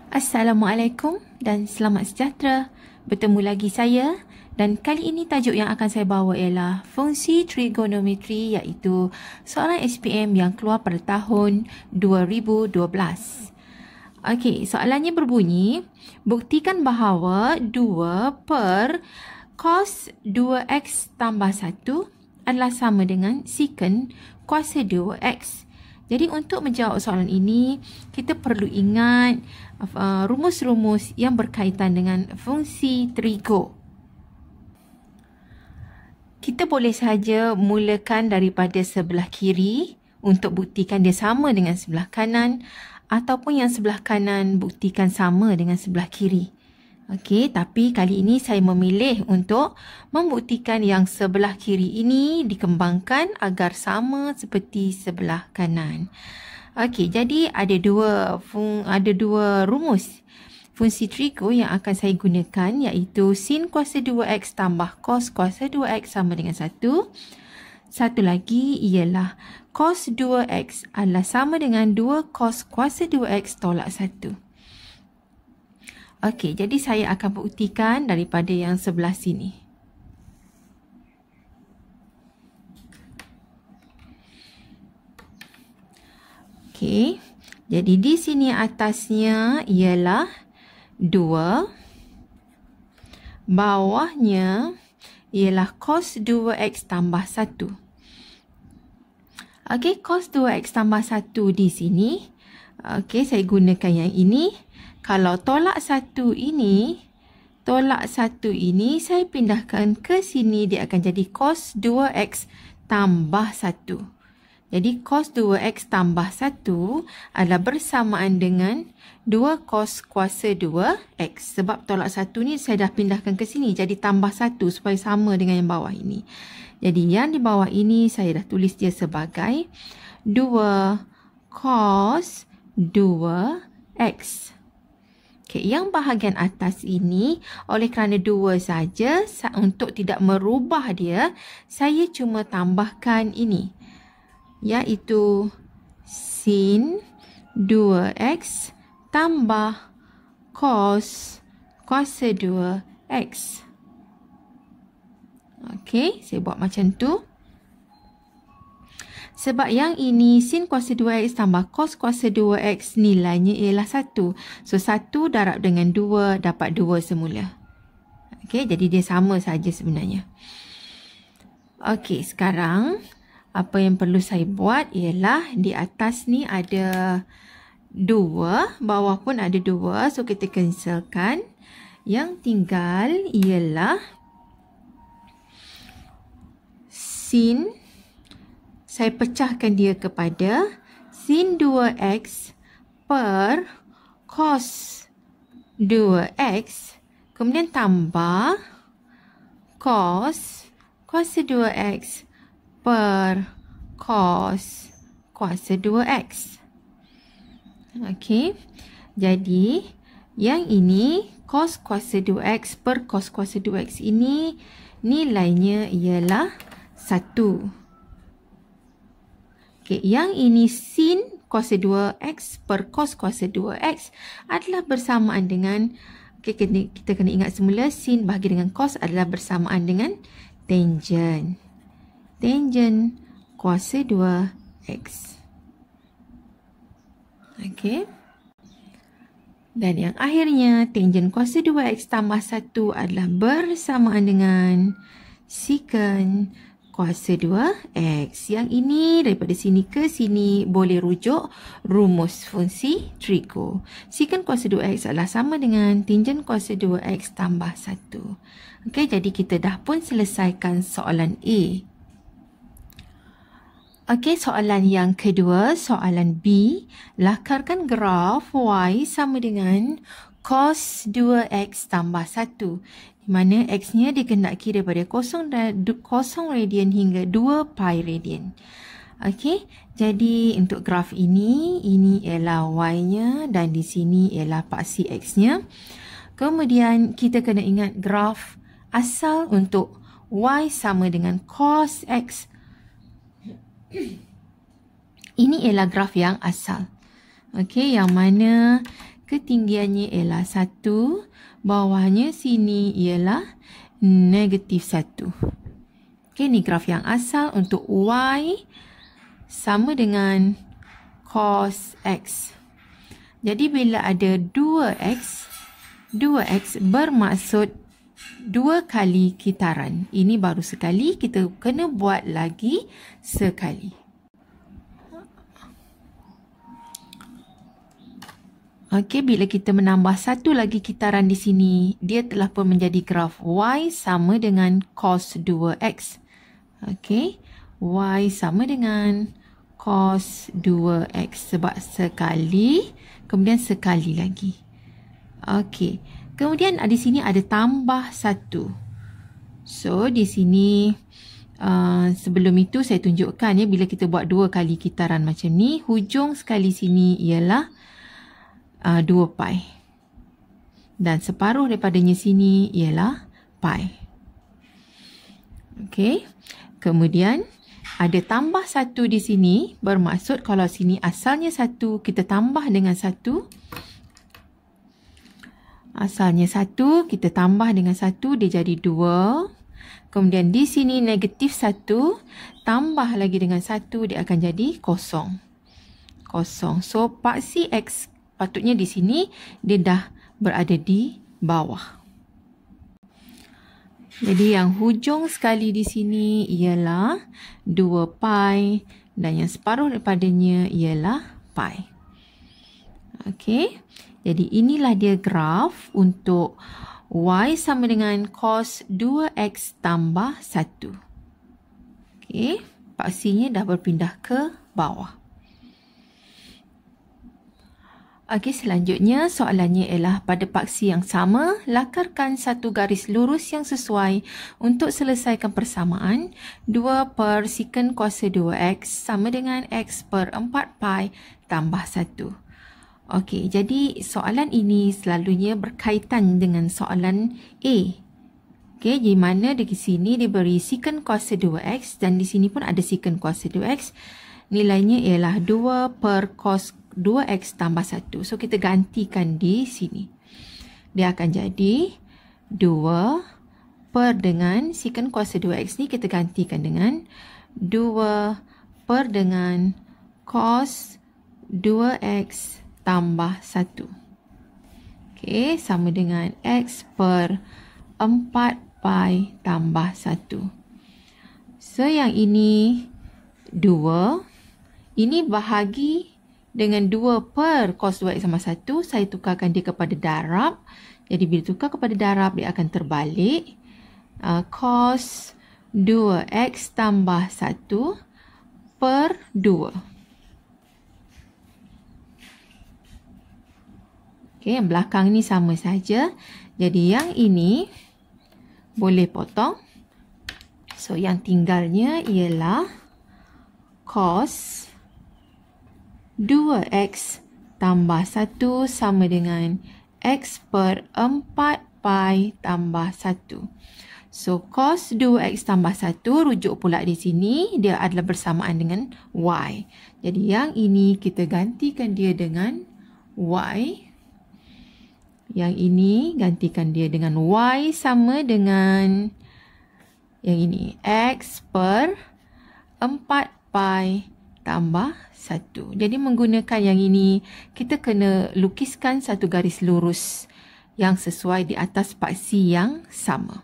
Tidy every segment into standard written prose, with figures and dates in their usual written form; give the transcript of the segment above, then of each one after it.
Assalamualaikum dan selamat sejahtera. Bertemu lagi saya dan kali ini tajuk yang akan saya bawa ialah fungsi trigonometri, iaitu soalan SPM yang keluar pada tahun 2012. Okey, soalannya berbunyi, buktikan bahawa 2 per cos 2x tambah 1 adalah sama dengan secant kuasa 2x. Jadi untuk menjawab soalan ini, kita perlu ingat rumus-rumus yang berkaitan dengan fungsi trigo. Kita boleh saja mulakan daripada sebelah kiri untuk buktikan dia sama dengan sebelah kanan, ataupun yang sebelah kanan buktikan sama dengan sebelah kiri. Okey, tapi kali ini saya memilih untuk membuktikan yang sebelah kiri ini dikembangkan agar sama seperti sebelah kanan. Okey, jadi ada dua rumus fungsi trigo yang akan saya gunakan, iaitu sin kuasa 2x tambah cos kuasa 2x sama dengan 1. Satu lagi ialah cos 2x adalah sama dengan 2 cos kuasa 2x tolak 1. Okey, jadi saya akan buktikan daripada yang sebelah sini. Okey, jadi di sini atasnya ialah 2. Bawahnya ialah cos 2x tambah 1. Okey, cos 2x tambah 1 di sini. Okey, saya gunakan yang ini. Kalau tolak 1 ini saya pindahkan ke sini, dia akan jadi cos 2x tambah 1. Jadi cos 2x tambah 1 adalah bersamaan dengan 2 cos kuasa 2x. Sebab tolak 1 ni saya dah pindahkan ke sini, jadi tambah 1 supaya sama dengan yang bawah ini. Jadi yang di bawah ini saya dah tulis dia sebagai 2 cos 2x. Okay, yang bahagian atas ini, oleh kerana 2 saja, untuk tidak merubah dia, saya cuma tambahkan ini, iaitu sin 2x tambah cos kuasa 2x. Okey, saya buat macam tu. Sebab yang ini sin kuasa 2x tambah cos kuasa 2x nilainya ialah 1. So 1 darab dengan 2 dapat 2 semula. Okey, jadi dia sama saja sebenarnya. Okey, sekarang apa yang perlu saya buat ialah di atas ni ada 2, bawah pun ada 2. So kita cancelkan. Yang tinggal ialah sin, saya pecahkan dia kepada sin 2x per cos 2x, kemudian tambah cos kuasa 2x per cos kuasa 2x. Okey, jadi yang ini cos kuasa 2x per cos kuasa 2x ini nilainya ialah 1. Okay, yang ini sin kuasa 2x per cos kuasa 2x adalah bersamaan dengan, kita kena ingat semula sin bahagi dengan cos adalah bersamaan dengan tangent. Tangent kuasa 2x. Okey. Dan yang akhirnya tangent kuasa 2x tambah 1 adalah bersamaan dengan secant kuasa 2x. Yang ini daripada sini ke sini boleh rujuk rumus fungsi trigo. Secant kuasa 2x adalah sama dengan tangent kuasa 2x tambah 1. Okey, jadi kita dah pun selesaikan soalan A. Okey, soalan yang kedua, soalan B. Lakarkan graf y sama dengan cos 2x tambah 1. Di mana x-nya dikehendaki daripada 0 radian hingga 2 pi radian. Okey, jadi untuk graf ini ialah y-nya dan di sini ialah paksi x-nya. Kemudian kita kena ingat graf asal untuk y sama dengan cos x. Ini ialah graf yang asal. Okey, yang mana ketinggiannya ialah 1, bawahnya sini ialah -1. Okey, ni graf yang asal untuk Y sama dengan cos X. Jadi bila ada 2X bermaksud 2 kali kitaran. Ini baru sekali, kita kena buat lagi sekali. Okey, bila kita menambah satu lagi kitaran di sini, dia telah pun menjadi graf Y sama dengan cos 2X. Okey, Y sama dengan cos 2X sebab sekali, kemudian sekali lagi. Okey, kemudian di sini ada tambah 1. So, di sini sebelum itu saya tunjukkan ya, bila kita buat 2 kali kitaran macam ni, hujung sekali sini ialah 2 pi. Dan separuh daripadanya sini ialah pi. Okey. Kemudian ada tambah 1 di sini, bermaksud kalau sini asalnya 1, kita tambah dengan 1. Asalnya 1, kita tambah dengan 1, dia jadi 2. Kemudian di sini negatif 1, tambah lagi dengan 1, dia akan jadi kosong. Kosong. So, paksi X patutnya di sini dia dah berada di bawah. Jadi yang hujung sekali di sini ialah 2 pi dan yang separuh daripadanya ialah pi. Okey. Jadi inilah dia graf untuk Y sama dengan cos 2X tambah 1. Okey. Paksinya dah berpindah ke bawah. Okey, selanjutnya soalannya ialah pada paksi yang sama, lakarkan satu garis lurus yang sesuai untuk selesaikan persamaan 2 per secant kuasa 2x sama dengan x per 4 pi tambah 1. Okey, jadi soalan ini selalunya berkaitan dengan soalan A. Okey, di mana di sini diberi secant kuasa 2x dan di sini pun ada secant kuasa 2x. Nilainya ialah 2 per cos 2x tambah 1. So, kita gantikan di sini. Dia akan jadi 2 per dengan secant kuasa 2x ni kita gantikan dengan 2 per dengan cos 2x tambah 1. Okey, sama dengan x per 4 pi tambah 1. So, yang ini 2. Ini bahagi dengan 2 per cos 2x sama 1, saya tukarkan dia kepada darab. Jadi, bila tukar kepada darab, dia akan terbalik. Cos 2x tambah 1 per 2. Okey, yang belakang ni sama saja. Jadi, yang ini boleh potong. So, yang tinggalnya ialah cos 2x tambah 1 sama dengan x per 4 pi tambah 1. So, cos 2x tambah 1 rujuk pula di sini. Dia adalah bersamaan dengan y. Jadi, yang ini kita gantikan dia dengan y. Yang ini gantikan dia dengan y sama dengan yang ini. X per 4 pi tambah 1. Jadi menggunakan yang ini, kita kena lukiskan satu garis lurus yang sesuai di atas paksi yang sama.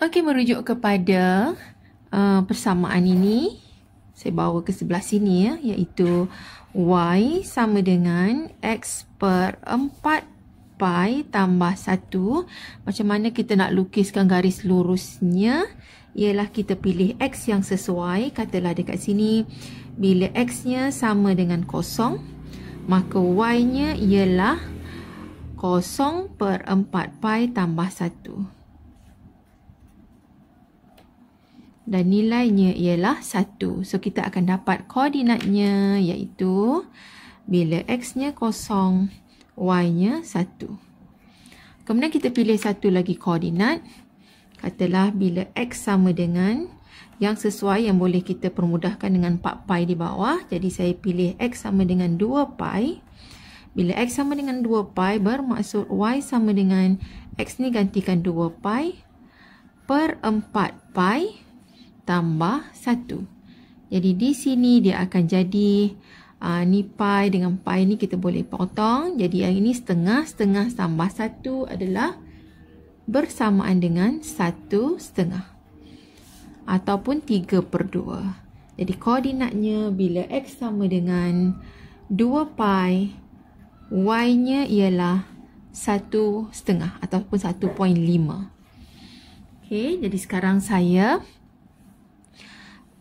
Okey, merujuk kepada persamaan ini, saya bawa ke sebelah sini ya, iaitu y sama dengan x per 4 pi tambah 1. Macam mana kita nak lukiskan garis lurusnya? Ialah kita pilih x yang sesuai. Katalah dekat sini, bila x-nya sama dengan 0, maka y-nya ialah 0 per 4 pi tambah 1. Dan nilainya ialah 1. So, kita akan dapat koordinatnya iaitu bila x-nya 0, y-nya 1. Kemudian kita pilih satu lagi koordinat. Katalah bila x sama dengan, yang sesuai yang boleh kita permudahkan dengan 4 pi di bawah. Jadi saya pilih X sama dengan 2 pi. Bila X sama dengan 2 pi bermaksud Y sama dengan X ni gantikan 2 pi per 4 pi tambah 1. Jadi di sini dia akan jadi ni pi dengan pi ni kita boleh potong. Jadi yang ini setengah tambah 1 adalah bersamaan dengan 1/2 ataupun 3/2. Jadi koordinatnya bila X sama dengan 2 pi, Y-nya ialah 1/2 ataupun 1.5. Okey, jadi sekarang saya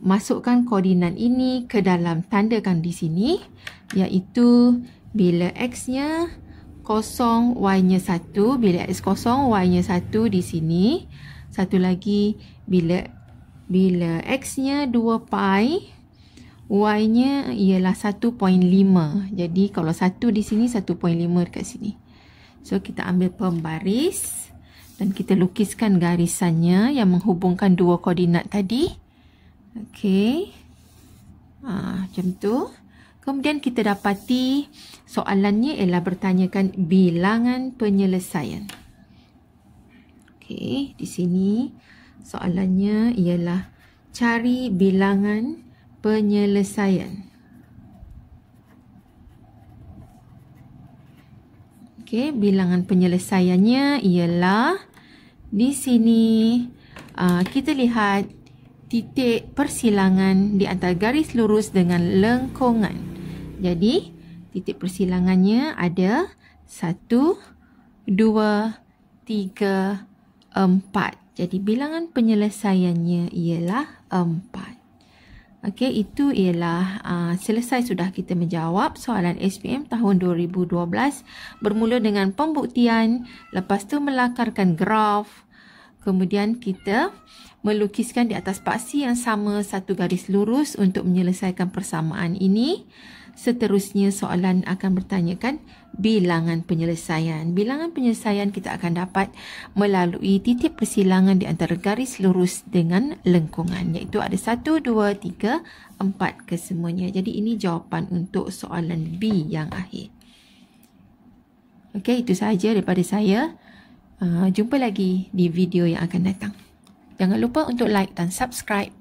masukkan koordinat ini ke dalam tandakan di sini, iaitu bila X-nya 0, Y-nya 1. Bila X 0, Y-nya 1 di sini. Satu lagi, bila X-nya 2 pi, Y-nya ialah 1.5. Jadi kalau 1 di sini, 1.5 dekat sini. So kita ambil pembaris dan kita lukiskan garisannya yang menghubungkan dua koordinat tadi. Okey. Macam tu. Kemudian kita dapati soalannya ialah bertanyakan bilangan penyelesaian. Okey, di sini soalannya ialah cari bilangan penyelesaian. Okey, bilangan penyelesaiannya ialah di sini kita lihat titik persilangan di antara garis lurus dengan lengkungan. Jadi, titik persilangannya ada 1, 2, 3, 4. Jadi, bilangan penyelesaiannya ialah 4. Okey, itu ialah selesai sudah kita menjawab soalan SPM tahun 2012 bermula dengan pembuktian, lepas tu melakarkan graf, kemudian kita melukiskan di atas paksi yang sama satu garis lurus untuk menyelesaikan persamaan ini. Seterusnya soalan akan bertanyakan bilangan penyelesaian. Bilangan penyelesaian kita akan dapat melalui titik persilangan di antara garis lurus dengan lengkungan, iaitu ada 1, 2, 3, 4 kesemuanya. Jadi ini jawapan untuk soalan B yang akhir. Okey, itu sahaja daripada saya. Jumpa lagi di video yang akan datang. Jangan lupa untuk like dan subscribe.